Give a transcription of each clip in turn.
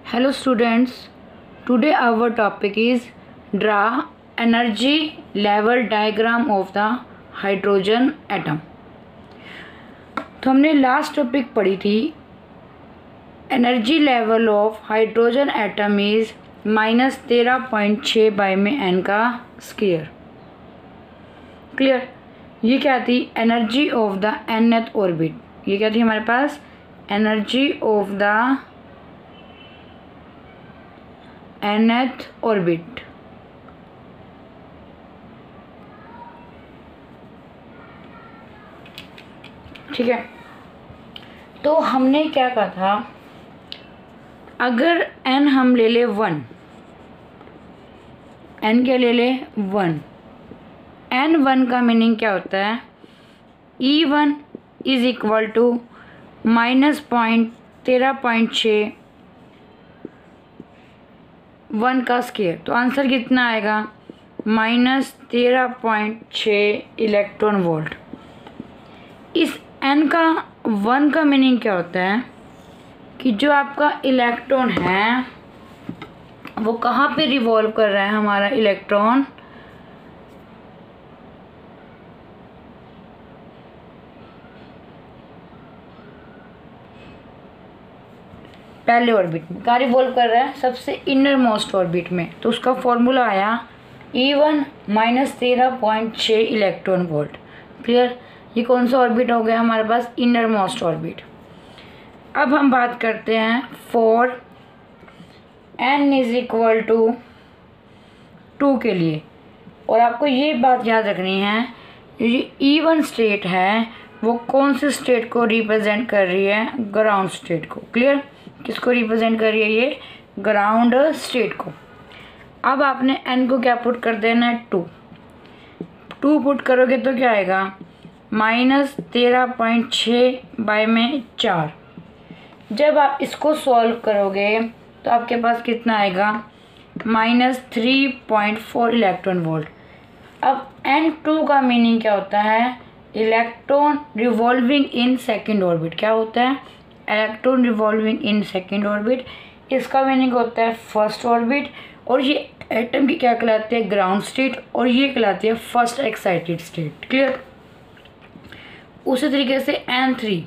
Hello students, today our topic is draw energy level diagram of the hydrogen atom। तो हमने last topic पढ़ी थी energy level of hydrogen atom is -13.6 by में n का square. Clear. ये क्या थी? Energy of the nth orbit. ये क्या थी हमारे पास? Energy of the nth orbit. ठीक है, तो हमने क्या कहा था, अगर n हम ले ले 1, n क्या ले ले 1, n1 का मीनिंग क्या होता है? E1 इज इक्वल टू -13.6 1 का स्क्वायर। तो आंसर कितना आएगा? -13.6 इलेक्ट्रॉन वोल्ट। इस n का 1 का मीनिंग क्या होता है कि जो आपका इलेक्ट्रॉन है वो कहाँ पे रिवॉल्व कर रहा है? हमारा इलेक्ट्रॉन पहले ऑर्बिट में। कहाँ रिवॉल्व कर रहा है? सबसे इनर मोस्ट ऑर्बिट में। तो उसका फॉर्मूला आया E1 -13.6 इलेक्ट्रॉन वोल्ट। क्लियर। ये कौन सा ऑर्बिट हो गया हमारे पास? Inner most orbit. अब हम बात करते हैं for n is equal to 2 के लिए। और आपको ये बात याद रखनी है, ये E1 स्टेट है वो कौन से स्टेट को रिप्रेजेंट कर रही है? ग्राउंड स्टेट को। क्लियर। किसको रिप्रेजेंट कर रही है? ये ग्राउंड स्टेट को। अब आपने n को क्या पुट कर देना है? 2 पुट करोगे तो क्या आएगा? -13.6 बाई में 4। जब आप इसको सॉल्व करोगे तो आपके पास कितना आएगा? -3.4 इलेक्ट्रॉन वोल्ट। अब n2 का मीनिंग क्या होता है? Electron revolving in second orbit. क्या होता है? Electron revolving in second orbit. इसका मीनिंग होता है फर्स्ट ऑर्बिट। और ये एटम की क्या कहलाती है? Ground state. और ये कहलाती है फर्स्ट एक्साइटेड स्टेट। क्लियर। उसी तरीके से n3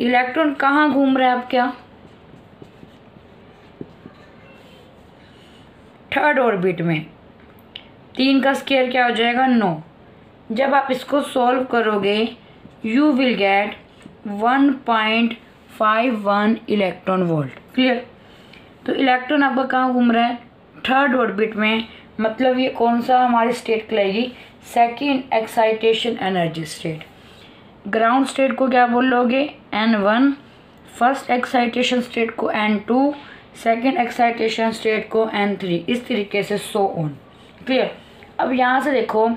इलेक्ट्रॉन कहाँ घूम रहा है आप? क्या? थर्ड ऑर्बिट में। 3 का स्क्वायर क्या हो जाएगा? 9। जब आप इसको सॉल्व करोगे you will get 1.51 electron volt. Clear. तो इलेक्ट्रॉन आपका कहाँ घूम रहा है? थर्ड ऑर्बिट में। मतलब ये कौन सा हमारी स्टेट कहलाएगी? Second excitation energy state. Ground state को क्या बोलोगे? n1। फर्स्ट एक्साइटेशन स्टेट को n2। सेकेंड एक्साइटेशन स्टेट को n3। इस तरीके से सो ऑन। क्लियर। अब यहाँ से देखो,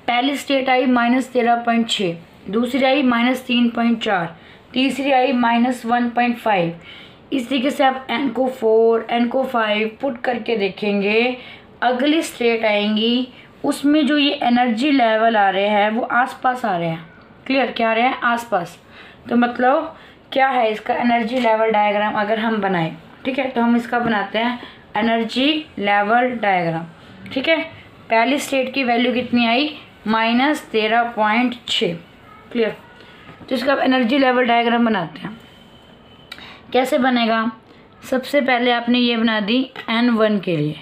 पहली स्टेट आई -13.6, दूसरी आई -3.4, तीसरी आई -1.5। इस तरीके से आप n को 4 n को 5 पुट करके देखेंगे, अगली स्टेट आएंगी उसमें जो ये एनर्जी लेवल आ रहे हैं वो आसपास आ रहे हैं। क्लियर। क्या आ रहे हैं? आसपास। तो मतलब क्या है इसका एनर्जी लेवल डायग्राम अगर हम बनाएं? ठीक है, तो हम इसका बनाते हैं एनर्जी लेवल डायग्राम। ठीक है। पहली स्टेट की वैल्यू कितनी आई? -13.6। क्लियर। तो इसका एनर्जी लेवल डायग्राम बनाते हैं। कैसे बनेगा? सबसे पहले आपने ये बना दी n1 के लिए।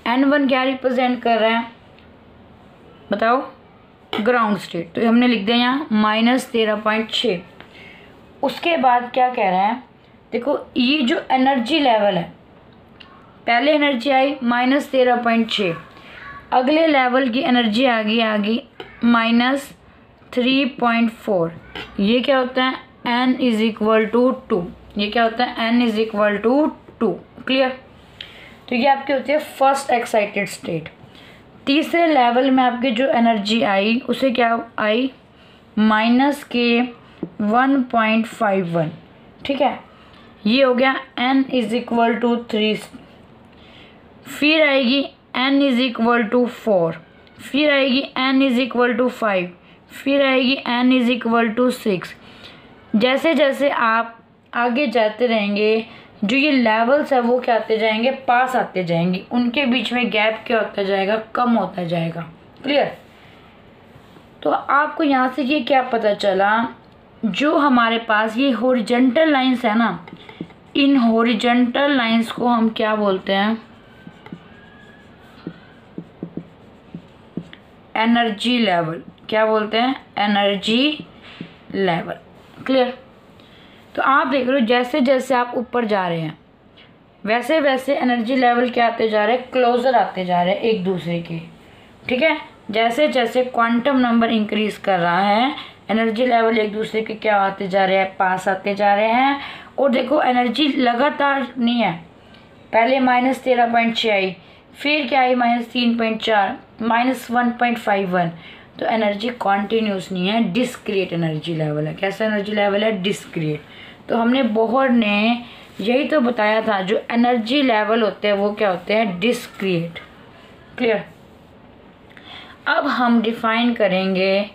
n1 क्या रिप्रेजेंट कर रहा है बताओ? Ground state. तो हमने लिख दिया यहाँ -13.6। उसके बाद क्या कह रहा है? देखो ये जो एनर्जी लेवल है, पहले एनर्जी आई -13.6, अगले लेवल की एनर्जी आ गई -3.4। ये क्या होता है? n is equal to 2। ये क्या होता है? n is equal to 2। Clear. तो ये आपकी होती है फर्स्ट एक्साइटेड स्टेट। तीसरे लेवल में आपकी जो एनर्जी आई उसे क्या आई? -1.51। ठीक है। ये हो गया n इज इक्वल टू 3। फिर आएगी n इज इक्वल टू 4। फिर आएगी n इज इक्वल टू 5। फिर आएगी n इज इक्वल टू 6। जैसे जैसे आप आगे जाते रहेंगे, जो ये लेवल्स है वो क्या आते जाएंगे, पास आते जाएंगे, उनके बीच में गैप क्या होता जाएगा, कम होता जाएगा। क्लियर। तो आपको यहाँ से ये क्या पता चला, जो हमारे पास ये हॉरिजॉन्टल लाइंस है ना, इन हॉरिजॉन्टल लाइंस को हम क्या बोलते हैं, एनर्जी लेवल। क्या बोलते हैं, एनर्जी लेवल। क्लियर। तो आप देख रहे हो जैसे जैसे आप ऊपर जा रहे हैं वैसे वैसे एनर्जी लेवल क्या आते जा रहे हैं, क्लोजर आते जा रहे हैं एक दूसरे के। ठीक है, जैसे जैसे क्वांटम नंबर इंक्रीज कर रहा है, एनर्जी लेवल एक दूसरे के क्या आते जा रहे हैं, पास आते जा रहे हैं। और देखो एनर्जी लगातार नहीं है, पहले -13.6 आई, फिर क्या आई -3.4, -1.51। तो एनर्जी कॉन्टीन्यूस नहीं है, डिस्क्रिएट एनर्जी लेवल है। कैसा एनर्जी लेवल है, डिस्क्रिएट। तो हमने बोहर ने यही तो बताया था, जो एनर्जी लेवल होते हैं वो क्या होते हैं, डिस्क्रिएट। क्लियर। अब हम डिफाइन करेंगे,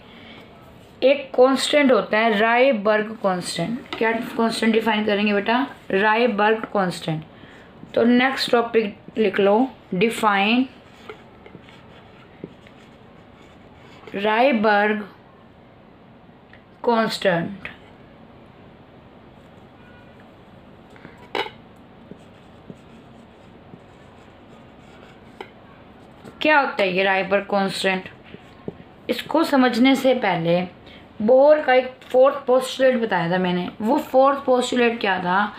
एक कांस्टेंट होता है रायबर्ग कांस्टेंट। क्या कांस्टेंट डिफाइन करेंगे बेटा, रायबर्ग कांस्टेंट। तो नेक्स्ट टॉपिक लिख लो, डिफाइन रायबर्ग कांस्टेंट। क्या होता है ये रायबर्ग कांस्टेंट, इसको समझने से पहले बोहर का एक फोर्थ पोस्टुलेट बताया था मैंने। वो फोर्थ पोस्टुलेट क्या था,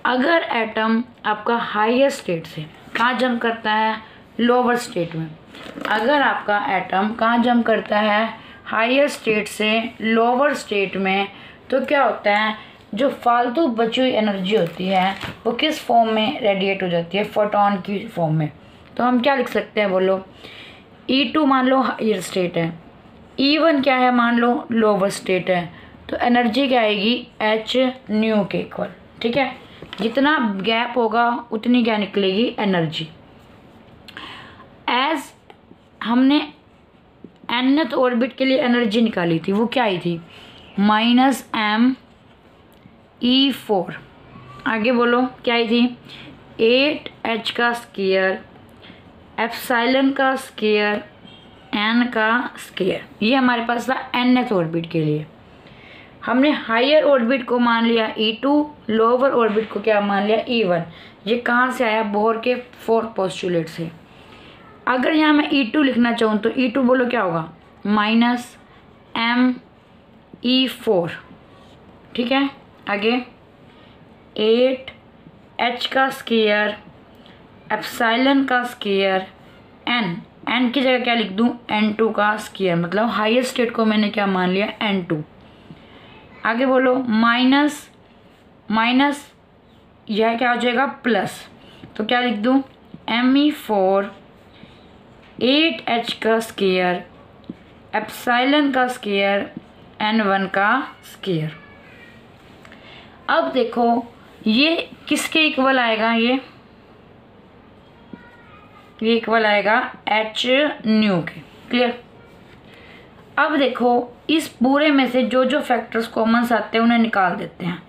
अगर एटम आपका हायर स्टेट से कहाँ जंप करता है, लोअर स्टेट में। अगर आपका एटम कहाँ जंप करता है, हायर स्टेट से लोअर स्टेट में, तो क्या होता है, जो फालतू बची हुई एनर्जी होती है वो किस फॉर्म में रेडिएट हो जाती है, फोटोन की फॉर्म में। तो हम क्या लिख सकते हैं, बोलो। E2 मान लो हायर स्टेट है, E1 क्या है, मान लो लोअर स्टेट है। तो एनर्जी क्या आएगी, h न्यू के इक्वल। ठीक है, जितना गैप होगा उतनी क्या निकलेगी, एनर्जी। एज हमने nth ऑर्बिट के लिए एनर्जी निकाली थी, वो क्या आई थी, -mE4। आगे बोलो क्या आई थी, 8h का स्क्वायर, एप्सिलॉन का स्क्वायर, n का स्क्वायर। ये हमारे पास था nth ऑर्बिट के लिए। हमने हायर ऑर्बिट को मान लिया E2, लोअर ऑर्बिट को क्या मान लिया, E1। ये कहाँ से आया, बोहर के फोर्थ पोस्टुलेट से। अगर यहाँ मैं E2 लिखना चाहूँ तो E2 बोलो क्या होगा, -mE4। ठीक है, आगे 8h का स्क्वायर, एप्सिलॉन का स्क्वायर, n की जगह क्या लिख दूँ, n2 का स्क्वायर। मतलब हाईएस्ट स्टेट को मैंने क्या मान लिया, n2। आगे बोलो माइनस यह क्या हो जाएगा, प्लस। तो क्या लिख दूँ, mE4, 8h का स्क्वायर, एप्सिलॉन का स्क्वायर, n1 का स्क्वायर। अब देखो ये किसके इक्वल आएगा, ये इक्वल आएगा h न्यू के। क्लियर। अब देखो इस पूरे में से जो जो फैक्टर्स कॉमन आते हैं उन्हें निकाल देते हैं।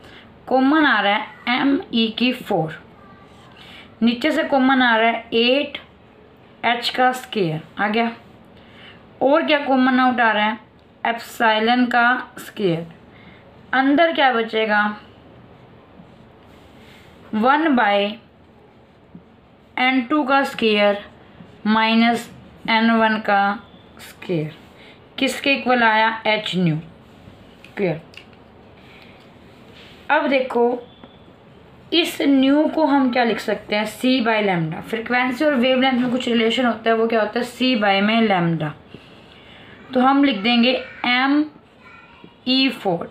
कॉमन आ रहा है mE4, नीचे से कॉमन आ रहा है 8h का स्क्वायर आ गया, और क्या कॉमन आउट आ रहा है, एप्सिलॉन का स्क्वायर। अंदर क्या बचेगा, 1/n2 का स्क्वायर माइनस n1 का स्क्वायर। किसके इक्वल आया, h न्यू। क्लियर। अब देखो इस न्यू को हम क्या लिख सकते हैं, c/λ। फ्रिक्वेंसी और वेवलेंथ में कुछ रिलेशन होता है, वो क्या होता है, c/λ में। तो हम लिख देंगे mE4,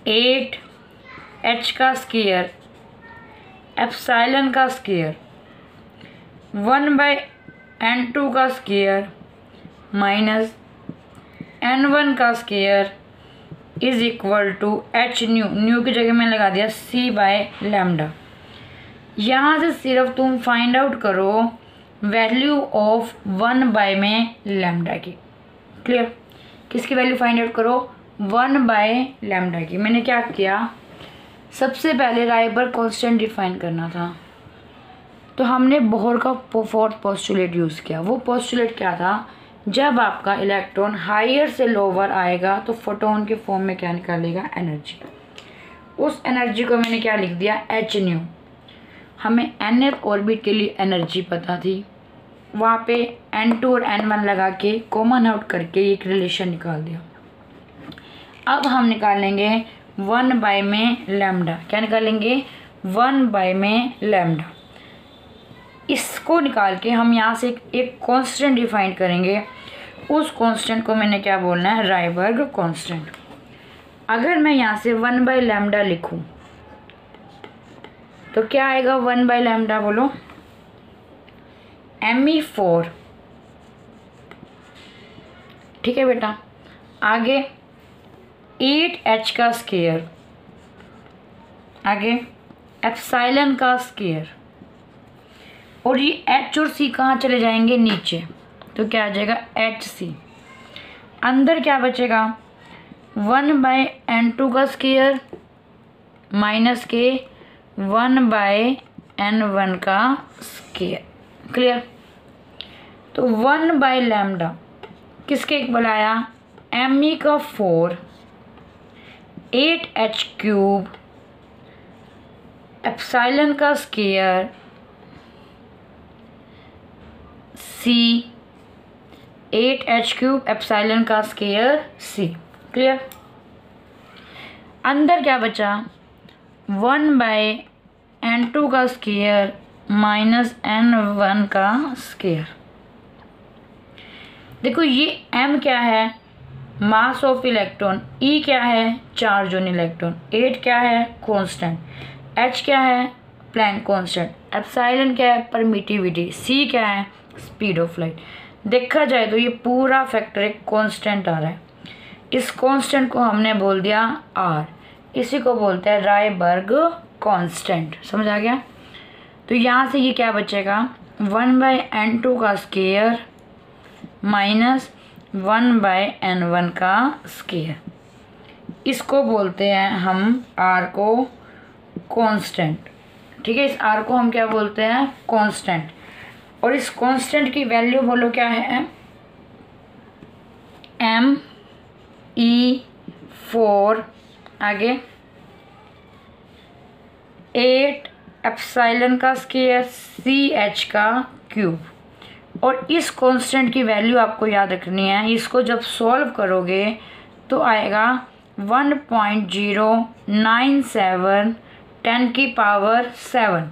8h का स्क्वायर, एप्सिलॉन का स्क्वायर, 1/n2 का स्क्वायर माइनस n1 का square is equal to h nu की जगह में लगा दिया c/λ। यहाँ से सिर्फ तुम फाइंड आउट करो वैल्यू ऑफ 1/λ की। क्लियर। किसकी वैल्यू फाइंड आउट करो, 1/λ की। मैंने क्या किया, सबसे पहले रायबर्ग कांस्टेंट डिफाइन करना था, तो हमने बोहर का फोर्थ पोस्टुलेट यूज़ किया। वो पोस्टुलेट क्या था, जब आपका इलेक्ट्रॉन हायर से लोअर आएगा तो फोटोन के फॉर्म में क्या निकालेगा, एनर्जी। उस एनर्जी को मैंने क्या लिख दिया, एच न्यू। हमें nth ऑर्बिट के लिए एनर्जी पता थी, वहाँ पे n2 और n1 लगा के कॉमन आउट करके एक रिलेशन निकाल दिया। अब हम निकालेंगे 1 में लैम्डा। क्या निकालेंगे, 1 में लैम्डा। इसको निकाल के हम यहाँ से एक कांस्टेंट डिफाइन करेंगे। उस कांस्टेंट को मैंने क्या बोलना है, रायबर्ग कांस्टेंट। अगर मैं यहाँ से 1 लैम्डा लिखूँ तो क्या आएगा, 1 लैम्डा बोलो, Me4। ठीक है बेटा। आगे 8H का स्क्वायर, आगे एप्सिलॉन का स्क्वायर, और ये H और C कहाँ चले जाएंगे, नीचे, तो क्या आ जाएगा, HC। अंदर क्या बचेगा, 1/N2 का स्क्वायर माइनस के 1/N1 का स्क्वायर। क्लियर। तो 1 लैम्डा किसके इक्वल आया, Me का 4, 8H³ एप्सिलॉन का स्क्वायर C, 8H³ एप्सिलॉन का स्क्वायर C। क्लियर। अंदर क्या बचा, 1/N2 का स्क्वायर माइनस N1 का स्क्वायर। देखो ये M क्या है, मास ऑफ इलेक्ट्रॉन, E क्या है, चार्ज ऑन इलेक्ट्रॉन, 8 क्या है, कांस्टेंट, H क्या है, प्लैंक कांस्टेंट, एप्सिलॉन क्या है, परमिटिविटी, C क्या है, स्पीड ऑफ लाइट। देखा जाए तो ये पूरा फैक्टर एक कांस्टेंट आ रहा है। इस कांस्टेंट को हमने बोल दिया R, इसी को बोलते हैं रायबर्ग कांस्टेंट। समझ आ गया। तो यहाँ से ये क्या बचेगा, 1/N2 का स्क्वायर माइनस 1/N1 का स्क्वायर। इसको बोलते हैं हम R को कांस्टेंट। ठीक है, इस R को हम क्या बोलते हैं, कांस्टेंट। और इस कांस्टेंट की वैल्यू बोलो क्या है, Me4, आगे 8 एप्सिलॉन का स्क्वायर CH का क्यूब। और इस कांस्टेंट की वैल्यू आपको याद रखनी है। इसको जब सॉल्व करोगे तो आएगा 1.097 10⁻⁷।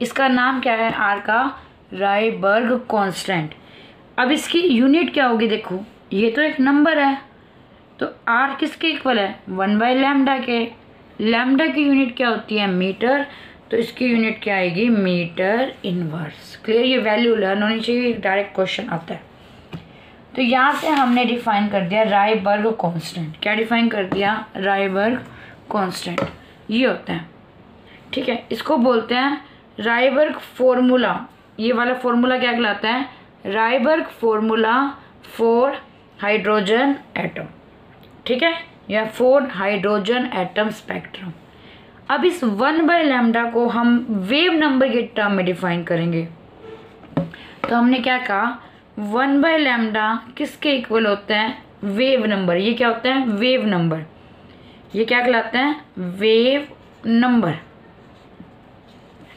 इसका नाम क्या है, R का रायबर्ग कांस्टेंट। अब इसकी यूनिट क्या होगी, देखो ये तो एक नंबर है, तो R किसके इक्वल है, 1 लैम्डा के। लैम्डा की यूनिट क्या होती है, मीटर, तो इसकी यूनिट क्या आएगी, मीटर इनवर्स। क्लियर। ये वैल्यू लर्न होनी चाहिए, डायरेक्ट क्वेश्चन आता है। तो यहाँ से हमने डिफाइन कर दिया रायबर्ग कांस्टेंट। क्या डिफाइन कर दिया, रायबर्ग कांस्टेंट ये होता है। ठीक है, इसको बोलते हैं रायबर्ग फॉर्मूला। ये वाला फॉर्मूला क्या कहलाता है, रायबर्ग फॉर्मूला फॉर हाइड्रोजन एटम। ठीक है, या फॉर हाइड्रोजन एटम स्पेक्ट्रम। अब इस 1 लैम्डा को हम वेव नंबर के टर्म में डिफाइन करेंगे। तो हमने क्या कहा, 1 लैम्डा किसके इक्वल होता है, वेव नंबर। ये क्या होता है, वेव नंबर। ये क्या कहलाता है, वेव नंबर।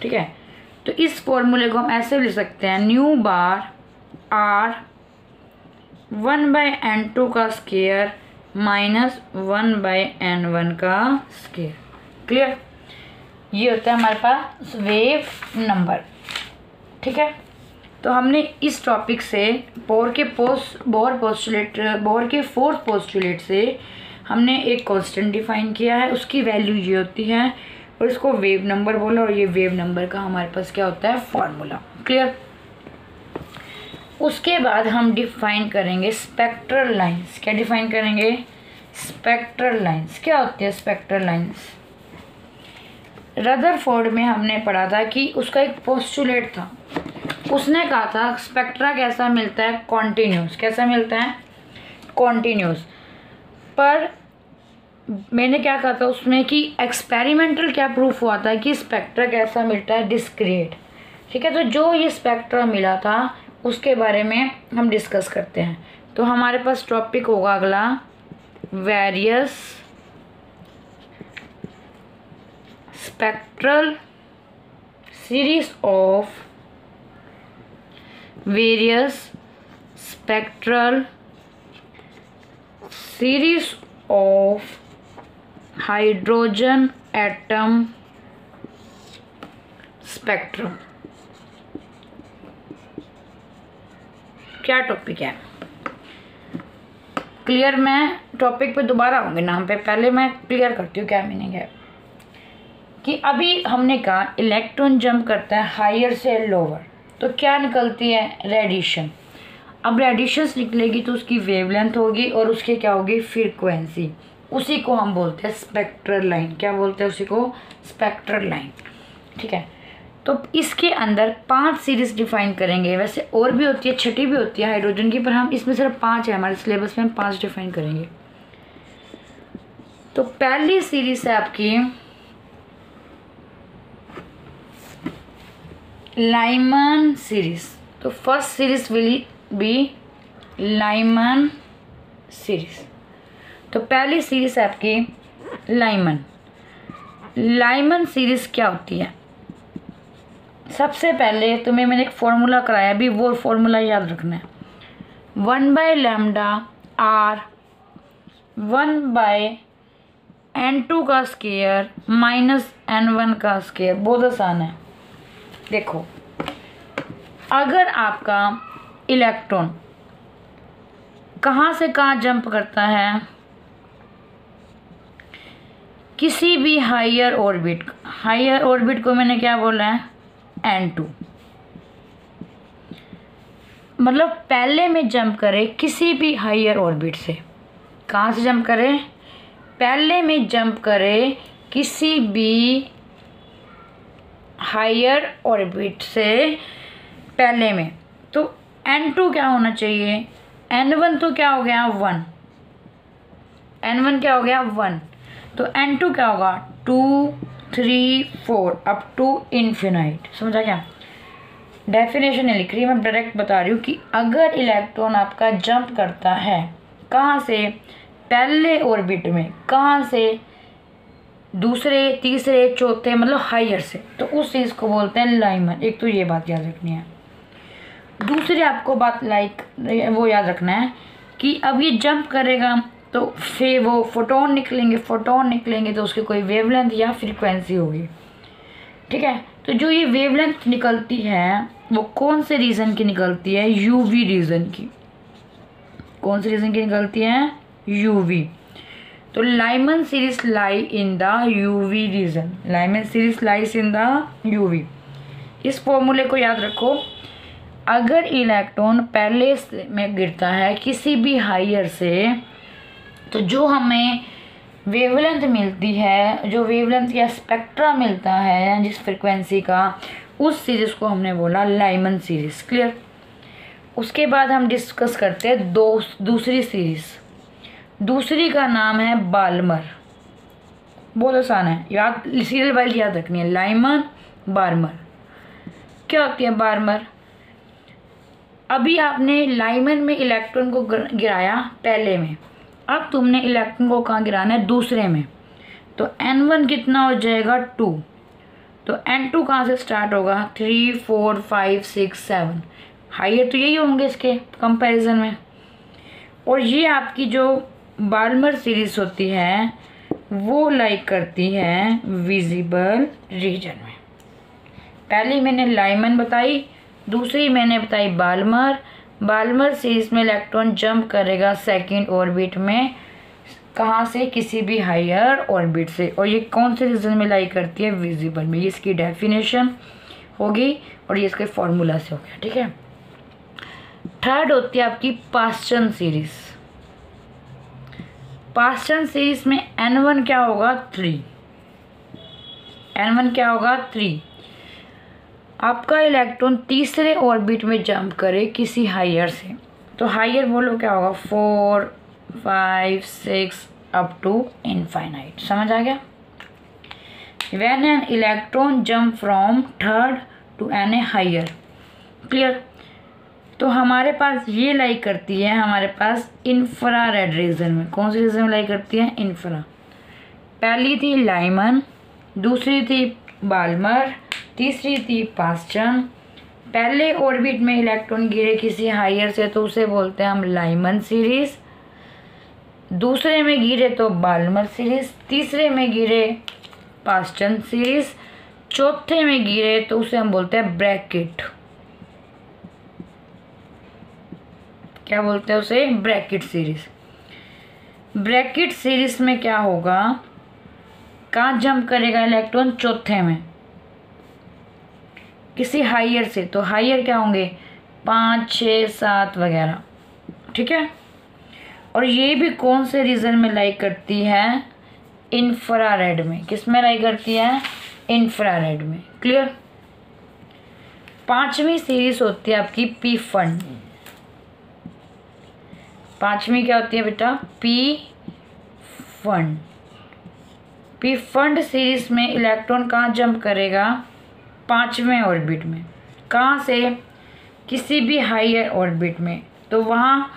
ठीक है, तो इस फॉर्मूले को हम ऐसे लिख सकते हैं, न्यू बार R 1/N2 का स्क्वायर माइनस 1/N1 का स्क्वायर। क्लियर। ये होता है हमारे पास वेव नंबर। ठीक है, तो हमने इस टॉपिक से बोहर के फोर्थ पोस्टुलेट से हमने एक कांस्टेंट डिफाइन किया है, उसकी वैल्यू ये होती है, और इसको वेव नंबर बोला, और ये वेव नंबर का हमारे पास क्या होता है, फॉर्मूला। क्लियर। उसके बाद हम डिफाइन करेंगे स्पेक्ट्रल लाइंस। क्या डिफाइन करेंगे, स्पेक्ट्रल लाइंस। क्या होती है स्पेक्ट्रल लाइंस, रदरफोर्ड में हमने पढ़ा था कि उसका एक पोस्टुलेट था। उसने कहा था स्पेक्ट्रा कैसा मिलता है, कॉन्टिन्यूस। कैसा मिलता है, कॉन्टिन्यूस। पर मैंने क्या कहा था उसमें कि एक्सपेरिमेंटल क्या प्रूफ हुआ था कि स्पेक्ट्रा कैसा मिलता है, डिस्क्रीट। ठीक है, तो जो ये स्पेक्ट्रा मिला था उसके बारे में हम डिस्कस करते हैं। तो हमारे पास टॉपिक होगा अगला various spectral series of various spectral series of hydrogen atom spectrum। क्या टॉपिक है, क्लियर? मैं टॉपिक पे दोबारा आऊँगी नाम पे, पहले मैं क्लियर करती हूँ क्या मीनिंग है। कि अभी हमने कहा इलेक्ट्रॉन जंप करता है हायर से लोअर, तो क्या निकलती है, रेडिएशन। अब रेडिएशंस निकलेगी तो उसकी वेवलेंथ होगी और उसकी क्या होगी, फ्रीक्वेंसी। उसी को हम बोलते हैं स्पेक्ट्रल लाइन। क्या बोलते हैं उसी को, स्पेक्ट्रल लाइन। ठीक है, तो इसके अंदर 5 सीरीज डिफाइन करेंगे। वैसे और भी होती है, छठी भी होती है हाइड्रोजन की, पर हम इसमें सिर्फ 5 है हमारे सिलेबस में, हम 5 डिफाइन करेंगे। तो पहली सीरीज है आपकी लाइमन सीरीज। तो first series will be Lyman series. तो पहली सीरीज है आपकी लाइमन। लाइमन सीरीज क्या होती है, सबसे पहले तुम्हें मैंने एक फॉर्मूला कराया, भी वो फॉर्मूला याद रखना है। 1/λ r 1/n2 का स्क्वायर माइनस n1 का स्क्वायर। बहुत आसान है। देखो, अगर आपका इलेक्ट्रॉन कहाँ से कहाँ जंप करता है, किसी भी हायर ऑर्बिट, हायर ऑर्बिट को मैंने क्या बोला है, n2, मतलब पहले में जंप करे किसी भी हायर ऑर्बिट से। कहाँ से जंप करे, पहले में जंप करे किसी भी हायर ऑर्बिट से पहले में। तो n2 क्या होना चाहिए, n1 तो क्या हो गया 1, n1 क्या हो गया 1, तो n2 क्या होगा 2 3 4 अप टू इन्फिनाइट। समझा क्या, डेफिनेशन नहीं लिख रही मैं, डायरेक्ट बता रही हूँ कि अगर इलेक्ट्रॉन आपका जंप करता है कहाँ से, पहले ऑर्बिट में, कहाँ से, दूसरे तीसरे चौथे मतलब हायर से, तो उस चीज़ को बोलते हैं लाइमन। एक तो ये बात याद रखनी है। दूसरी आपको बात वो याद रखना है कि अब ये जंप करेगा तो फिर वो फोटोन निकलेंगे तो उसकी कोई वेवलेंथ या फ्रीक्वेंसी होगी। ठीक है, तो जो ये वेवलेंथ निकलती है वो कौन से रीजन की निकलती है, यूवी रीजन की। कौन से रीजन की निकलती है, यूवी। तो Lyman series lie in the UV region, Lyman series lies in the UV. इस फॉर्मूले को याद रखो। अगर इलेक्ट्रॉन पहले में गिरता है किसी भी हायर से, तो जो हमें वेवलेंथ मिलती है, जो वेवलेंथ या स्पेक्ट्रा मिलता है जिस फ्रिक्वेंसी का, उस सीरीज को हमने बोला लाइमन सीरीज। क्लियर। उसके बाद हम डिस्कस करते हैं दूसरी सीरीज। दूसरी का नाम है बाल्मर। बहुत आसान है, याद सीरियल वाइज याद रखनी है, लाइमन बार्मर। क्या होती है बार्मर, अभी आपने लाइमन में इलेक्ट्रॉन को गिराया पहले में, अब तुमने इलेक्ट्रॉन को कहाँ गिराना है, दूसरे में। तो n1 कितना हो जाएगा 2, तो n2 कहाँ से स्टार्ट होगा 3 4 5 6 7, हाइयर तो यही होंगे इसके कंपैरिजन में। और ये आपकी जो बाल्मर सीरीज होती है वो लाइक करती है विजिबल रीजन में। पहली मैंने लाइमन बताई, दूसरी मैंने बताई बाल्मर। बाल्मर सीरीज में इलेक्ट्रॉन जंप करेगा सेकंड ऑर्बिट में, कहाँ से, किसी भी हायर ऑर्बिट से। और ये कौन से रीजन में लाइक करती है, विजिबल में। ये इसकी डेफिनेशन होगी और ये इसके फॉर्मूला से हो गया। ठीक है। थर्ड होती है आपकी पास्चन सीरीज। पास्चन सीरीज में n1 क्या होगा 3, n1 क्या होगा 3। आपका इलेक्ट्रॉन तीसरे ऑर्बिट में जंप करे किसी हायर से, तो हायर बोलो क्या होगा 4 5 6 अप टू इनफाइनाइट। समझ आ गया? When an electron jump from third to an a higher. Clear? तो हमारे पास ये लाई करती है हमारे पास इंफ्रारेड रीजन में। कौन सी रीजन में लाई करती है? इंफ्रा। पहली थी लाइमन, दूसरी थी बाल्मर, तीसरी थी पास्चन। पहले ऑर्बिट में इलेक्ट्रॉन गिरे किसी हायर से तो उसे बोलते हैं हम लाइमन सीरीज, दूसरे में गिरे तो बाल्मर सीरीज, तीसरे में गिरे पास्चन सीरीज, चौथे में गिरे तो उसे हम बोलते हैं ब्रैकेट। क्या बोलते हैं उसे? Brackett series. ब्रैकेट सीरीज में क्या होगा? कहाँ जंप करेगा इलेक्ट्रॉन? चौथे में, किसी हायर से। तो हायर क्या होंगे? 5, 6, 7 वगैरह। ठीक है? और ये भी कौन से रीजन में लाई करती है? इंफ्रारेड में। किस में लाई करती है? इंफ्रारेड में। क्लियर? पांचवी सीरीज होती है आपकी पी फंड। पांचवी क्या होती है बेटा? P fund. P fund series में इलेक्ट्रॉन कहाँ जंप करेगा? 5वें ऑर्बिट में। कहाँ से? किसी भी हायर ऑर्बिट में। तो वहाँ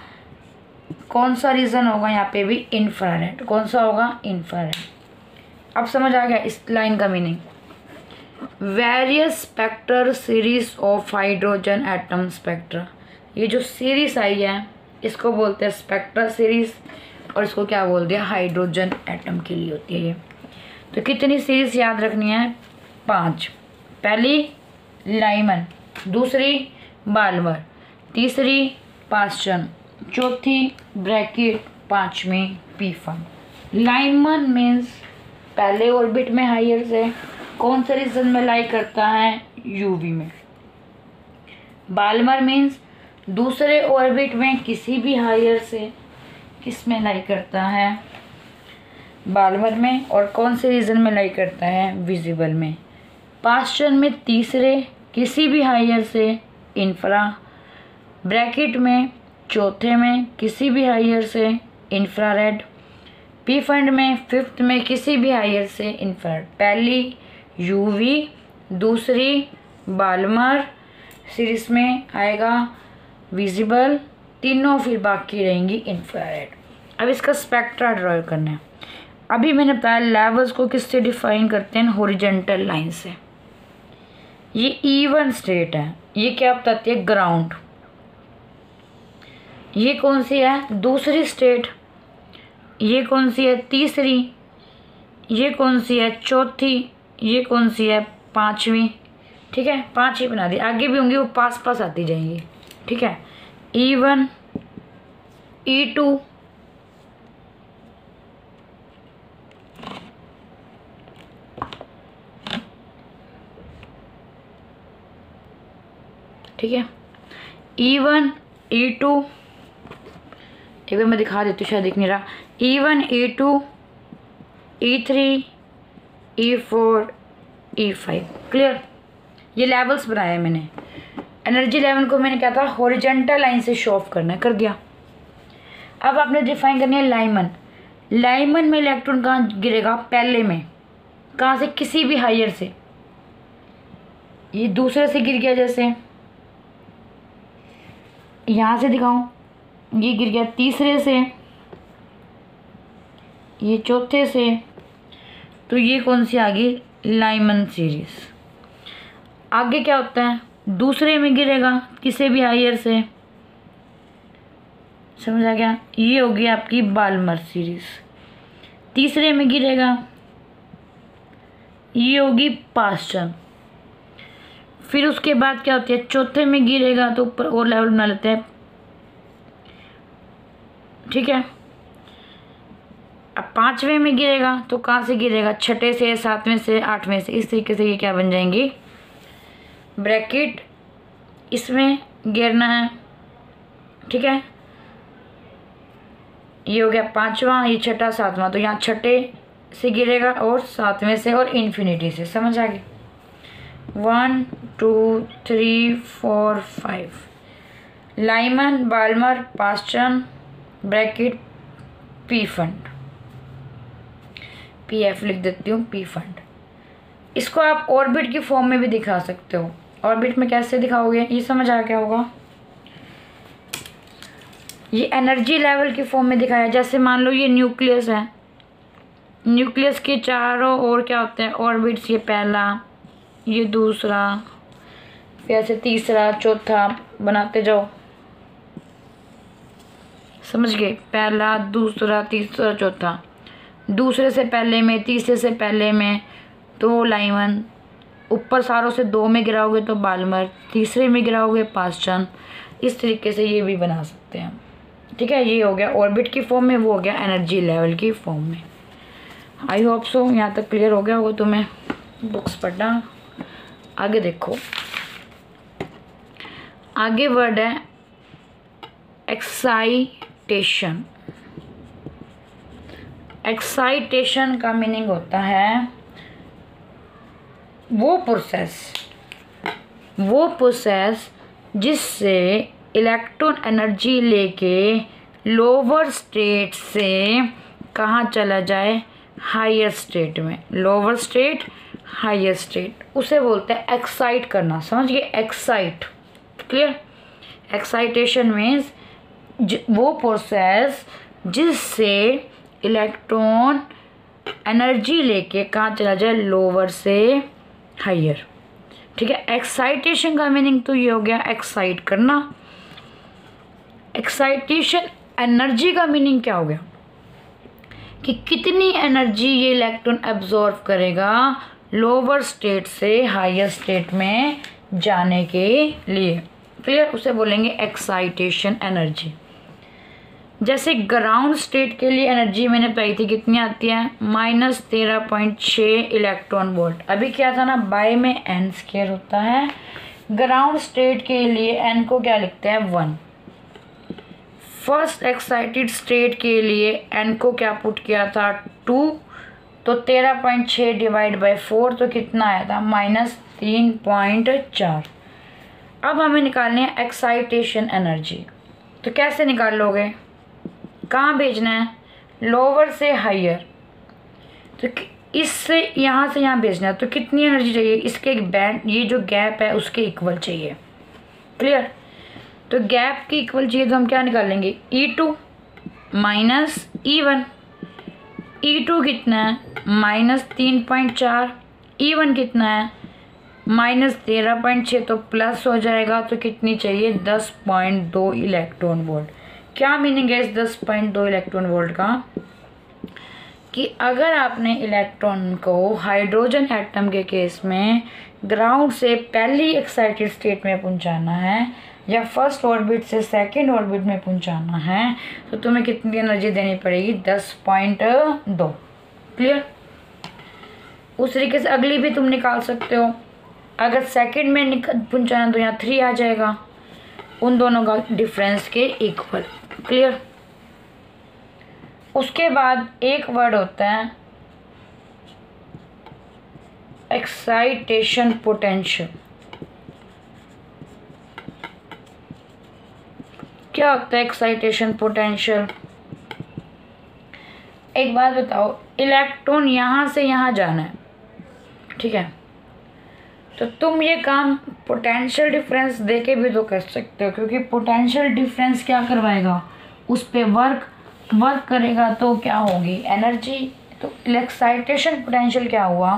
कौन सा रीजन होगा? यहाँ पे भी इंफ्रारेड। कौन सा होगा? इंफ्रारेड। अब समझ आ गया इस लाइन का meaning? Various spectral series of hydrogen atom spectra. ये जो सीरीज आई है इसको बोलते हैं स्पेक्ट्रा सीरीज, और इसको क्या बोलते हैं? हाइड्रोजन एटम के लिए होती है ये। तो कितनी सीरीज याद रखनी है? 5। पहली लाइमन, दूसरी बाल्मर, तीसरी पास्चन, चौथी ब्रैकेट, 5वीं पी फंड। लाइमन मीन्स पहले ऑर्बिट में हायर से। कौन से रीजन में लाई करता है? यूवी में। बाल्मर मीन्स दूसरे ऑर्बिट में किसी भी हायर से। किस में लाई करता है? बाल्मर में। और कौन से रीजन में लाई करता है? विजिबल में। पास्चन में तीसरे किसी भी हायर से, इंफ्रा। ब्रैकेट में चौथे में किसी भी हायर से, इंफ्रारेड। पी फंड में 5th में किसी भी हायर से, इंफ्रारेड। पहली यूवी, दूसरी बाल्मर सीरीज में आएगा विजिबल, तीनों फिर बाकी रहेंगी इंफ्रारेड। अब इसका स्पेक्ट्रा ड्रॉ करना है। अभी मैंने बताया लेवल्स को किससे डिफाइन करते हैं? हॉरिजॉन्टल लाइन से। ये इवन स्टेट है। ये क्या बताती है? ग्राउंड। ये कौन सी है? दूसरी स्टेट। ये कौन सी है? तीसरी। ये कौन सी है? चौथी। ये कौन सी है? 5वीं। ठीक है? 5 ही बना दी, आगे भी होंगी, वो पास पास आती जाएंगी। ठीक है? E1, E2, ठीक है? E1, E2, एक बार मैं दिखा देती हूँ, शायद दिख नहीं रहा। E1, E2, E3, E4, E5। Clear? ये लेवल्स बनाए मैंने। एनर्जी लेवल को मैंने क्या था? हॉरिजॉन्टल लाइन से शो ऑफ करना है, कर दिया। अब आपने डिफाइन करनी है लाइमन। लाइमन में इलेक्ट्रॉन कहाँ गिरेगा? पहले में। कहाँ से? किसी भी हायर से। ये दूसरे से गिर गया, जैसे यहाँ से दिखाऊं, ये गिर गया तीसरे से, ये चौथे से। तो ये कौन सी आ गई? Lyman series. आगे क्या होता है? दूसरे में गिरेगा किसी भी हायर से। समझ आ गया? ये होगी आपकी बाल्मर सीरीज। तीसरे में गिरेगा, ये होगी पास्चन। फिर उसके बाद क्या होती है? चौथे में गिरेगा तो ऊपर और लेवल बना लेते हैं। ठीक है? अब 5वें में गिरेगा तो कहाँ से गिरेगा? छठे से, 7वें से, 8वें से। इस तरीके से ये क्या बन जाएंगी? ब्रैकेट। इसमें गिरना है। ठीक है? ये हो गया 5वां, ये छठा, 7वां। तो यहाँ छठे से गिरेगा और 7वें से और इन्फिनिटी से। समझ आ गई? 1 2 3 4 5। Lyman, Balmer, Paschen, Brackett, Pfund. PF लिख देती हूँ, P फंड। इसको आप ऑर्बिट की फॉर्म में भी दिखा सकते हो। ऑर्बिट में कैसे दिखाओगे, ये समझ आ गया होगा। ये एनर्जी लेवल की फॉर्म में दिखाया। जैसे मान लो ये न्यूक्लियस है, न्यूक्लियस के चारों ओर क्या होते हैं, ऑर्बिट्स। ये पहला, ये दूसरा, फिर ऐसे तीसरा, चौथा बनाते जाओ, समझ गए। पहला, दूसरा, तीसरा, चौथा। दूसरे से पहले में, तीसरे से पहले में तो लाइमन, ऊपर सारों से 2 में गिराओगे तो बाल्मर, तीसरे में गिराओगे पास्चन। इस तरीके से ये भी बना सकते हैं, ठीक है। ये हो गया ऑर्बिट की फॉर्म में, वो हो गया एनर्जी लेवल की फॉर्म में। आई होप सो यहाँ तक क्लियर हो गया होगा तुम्हें। बुक्स पढ़ना। आगे देखो, आगे वर्ड है एक्साइटेशन। एक्साइटेशन का मीनिंग होता है वो प्रोसेस जिससे इलेक्ट्रॉन एनर्जी लेके लोअर स्टेट से कहाँ चला जाए, हायर स्टेट में। लोअर स्टेट, हायर स्टेट, उसे बोलते हैं एक्साइट करना। समझ गए, एक्साइट, क्लियर। एक्साइटेशन मीन्स वो प्रोसेस जिससे इलेक्ट्रॉन एनर्जी लेके कहाँ चला जाए, लोअर से हायर, ठीक है। एक्साइटेशन का मीनिंग तो ये हो गया एक्साइट करना। एक्साइटेशन एनर्जी का मीनिंग क्या हो गया कि कितनी एनर्जी ये इलेक्ट्रॉन एब्जॉर्ब करेगा लोअर स्टेट से हायर स्टेट में जाने के लिए, क्लियर। उसे बोलेंगे एक्साइटेशन एनर्जी। जैसे ग्राउंड स्टेट के लिए एनर्जी मैंने बताई थी, कितनी आती है, -13.6 इलेक्ट्रॉन वोल्ट। अभी क्या था ना, बाय में n स्क्वायर होता है। ग्राउंड स्टेट के लिए n को क्या लिखते हैं, 1। फर्स्ट एक्साइटेड स्टेट के लिए n को क्या पुट किया था, 2। तो 13.6 डिवाइड बाई 4 तो कितना आया था, -3.4। अब हमें निकालनी है एक्साइटेशन एनर्जी। तो कैसे निकाल लोगे, कहाँ भेजना है, लोअर से हायर। तो इससे यहाँ से यहाँ भेजना है, तो कितनी एनर्जी चाहिए, इसके एक बैंड, ये जो गैप है उसके इक्वल चाहिए, क्लियर। तो गैप की इक्वल चाहिए तो हम क्या निकालेंगे, E2 माइनस E1। E2 कितना है, -3.4। E1 कितना है, -13.6। तो प्लस हो जाएगा, तो कितनी चाहिए, 10.2 इलेक्ट्रॉन वोल्ट। क्या मीनिंग है इस 10.2 इलेक्ट्रॉन वोल्ट का, कि अगर आपने इलेक्ट्रॉन को हाइड्रोजन एटम के केस में ग्राउंड से पहली एक्साइटेड स्टेट में पहुंचाना है या फर्स्ट ऑर्बिट से सेकंड ऑर्बिट में पहुंचाना है, तो तुम्हें कितनी एनर्जी देनी पड़ेगी, 10.2, क्लियर। उस तरीके से अगली भी तुम निकाल सकते हो। अगर सेकंड में पहुंचाना तो यहाँ 3 आ जाएगा, उन दोनों का डिफरेंस के इक्वल, क्लियर। उसके बाद एक वर्ड होता है एक्साइटेशन पोटेंशियल। क्या होता है एक्साइटेशन पोटेंशियल, एक बात बताओ, इलेक्ट्रॉन यहाँ से यहाँ जाना है, ठीक है। तो तुम ये काम पोटेंशियल डिफरेंस देके भी तो कर सकते हो, क्योंकि पोटेंशियल डिफरेंस क्या करवाएगा, उस पे वर्क करेगा तो क्या होगी, एनर्जी। तो एक्साइटेशन पोटेंशियल क्या हुआ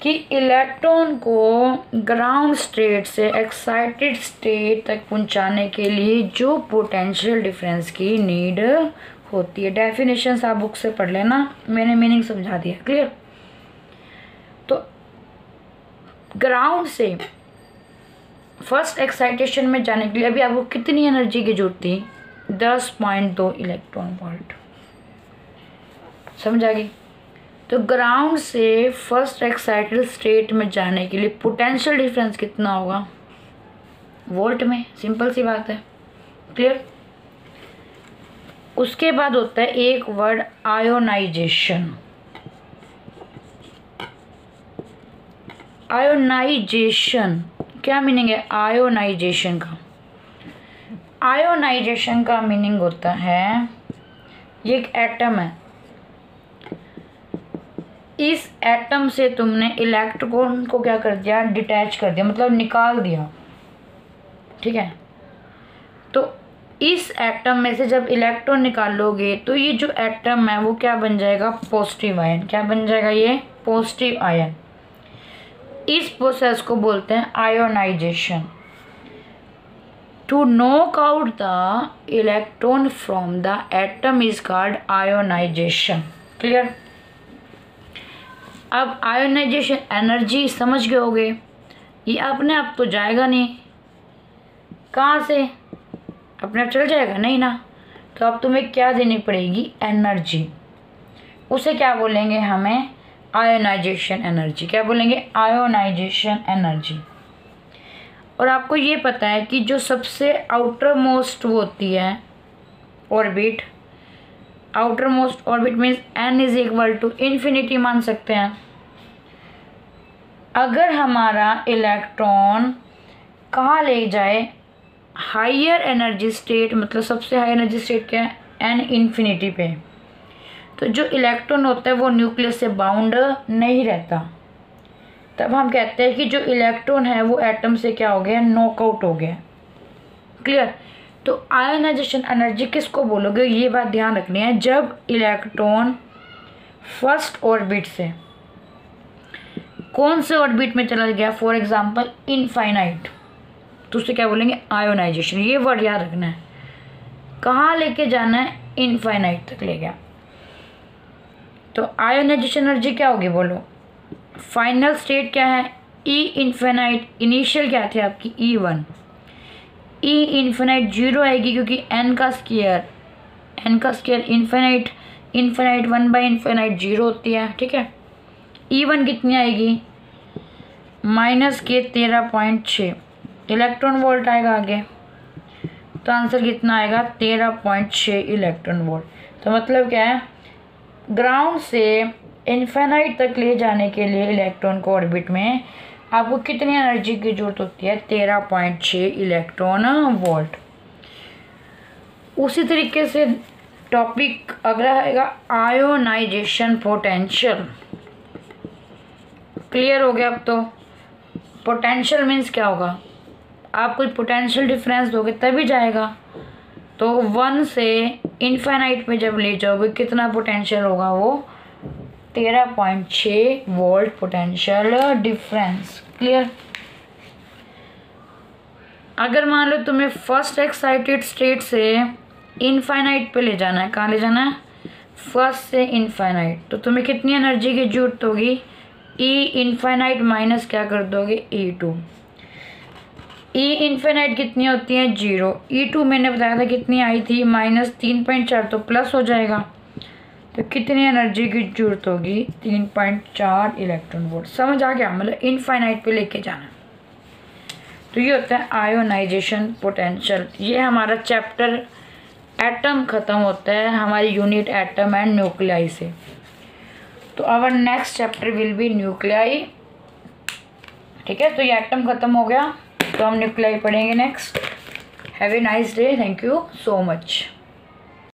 कि इलेक्ट्रॉन को ग्राउंड स्टेट से एक्साइटेड स्टेट तक पहुंचाने के लिए जो पोटेंशियल डिफरेंस की नीड होती है। डेफिनेशन आप बुक से पढ़ लेना, मैंने मीनिंग समझा दिया, क्लियर। तो ग्राउंड से फर्स्ट एक्साइटेशन में जाने के लिए अभी आपको कितनी एनर्जी की जरूरत थी, 10.2 इलेक्ट्रॉन वोल्ट, समझ आ गई। तो ग्राउंड से फर्स्ट एक्साइटेड स्टेट में जाने के लिए पोटेंशियल डिफरेंस कितना होगा, वोल्ट में, सिंपल सी बात है, क्लियर। उसके बाद होता है एक वर्ड आयोनाइजेशन। आयोनाइजेशन क्या मीनिंग है, आयोनाइजेशन का, आयोनाइजेशन का मीनिंग होता है, ये एक एटम है, इस एटम से तुमने इलेक्ट्रॉन को क्या कर दिया, डिटैच कर दिया, मतलब निकाल दिया, ठीक है। तो इस एटम में से जब इलेक्ट्रॉन निकालोगे तो ये जो एटम है वो क्या बन जाएगा, पॉजिटिव आयन। क्या बन जाएगा, ये पॉजिटिव आयन। इस प्रोसेस को बोलते हैं ionisation. To knock out the electron from the atom is called ionisation. Clear. अब आयोनाइजेशन एनर्जी समझ गए होगे, ये अपने आप तो जाएगा नहीं, कहाँ से, अपने आप चल जाएगा नहीं ना। तो अब तुम्हें क्या देनी पड़ेगी, एनर्जी। उसे क्या बोलेंगे, हमें आयोनाइजेशन एनर्जी। क्या बोलेंगे, आयोनाइजेशन एनर्जी। और आपको ये पता है कि जो सबसे आउटर मोस्ट वो होती है orbit, outer most orbit means n is equal to infinity मान सकते हैं। अगर हमारा इलेक्ट्रॉन कहाँ ले जाए, हायर एनर्जी स्टेट, मतलब सबसे हाई एनर्जी स्टेट क्या है, n इन्फिनिटी पे, तो जो इलेक्ट्रॉन होता है वो न्यूक्लियस से बाउंड नहीं रहता। तब हम कहते हैं कि जो इलेक्ट्रॉन है वो एटम से क्या हो गया, नॉकआउट हो गया। क्लियर। तो आयोनाइजेशन एनर्जी किसको बोलोगे, ये बात ध्यान रखनी है। जब इलेक्ट्रॉन फर्स्ट ऑर्बिट से कौन से ऑर्बिट में चला गया, फॉर एग्जांपल इनफाइनाइट, तो उसे क्या बोलेंगे, आयोनाइजेशन। ये वर्ड याद रखना है। कहाँ लेके जाना है, इनफाइनाइट तक ले गया। तो आयोनाइजेशन एनर्जी क्या होगी, बोलो। फाइनल स्टेट क्या है, ई इन्फिनाइट। इनिशियल क्या थे आपकी, E1। ई इन्फिनाइट 0 आएगी क्योंकि n का स्क्वायर इन्फिनाइट 1/इन्फिनाइट 0 होती है, ठीक है। E1 कितनी आएगी, -13.6 इलेक्ट्रॉन वोल्ट आएगा आगे। तो आंसर कितना आएगा, 13.6 इलेक्ट्रॉन वोल्ट। तो मतलब क्या है, ग्राउंड से इन्फिनाइट तक ले जाने के लिए इलेक्ट्रॉन को ऑर्बिट में आपको कितनी एनर्जी की जरूरत होती है, 13.6 इलेक्ट्रॉन वोल्ट। उसी तरीके से टॉपिक अगला आएगा आयोनाइजेशन पोटेंशियल। क्लियर हो गया अब तो। पोटेंशियल मीन्स क्या होगा, आप कोई पोटेंशियल डिफरेंस दोगे तभी जाएगा। तो 1 से इन्फिनाइट में जब ले जाओगे कितना पोटेंशियल होगा, वो 13.6 वोल्ट पोटेंशियल डिफरेंस। क्लियर। अगर मान लो तुम्हें फर्स्ट एक्साइटेड स्टेट से इनफाइनाइट पे ले जाना है, कहाँ ले जाना है, फर्स्ट से इनफाइनाइट, तो तुम्हें कितनी एनर्जी की जरूरत होगी, ई इनफाइनाइट माइनस क्या कर दोगे, E2। ई इनफाइनाइट कितनी होती है, 0। E2 मैंने बताया था कितनी आई थी, -3.4, तो प्लस हो जाएगा। तो कितनी एनर्जी की जरूरत होगी, 3.4 इलेक्ट्रॉन वोल्ट। समझ आ गया, मतलब इनफाइनाइट पे लेके जाना। तो ये होता है आयोनाइजेशन पोटेंशियल। ये हमारा चैप्टर एटम ख़त्म होता है, हमारी यूनिट एटम एंड न्यूक्लियाई से। तो our next chapter will be nuclei, ठीक है। तो ये एटम ख़त्म हो गया, तो हम न्यूक्लियाई पढ़ेंगे next. Have a nice day, thank you so much.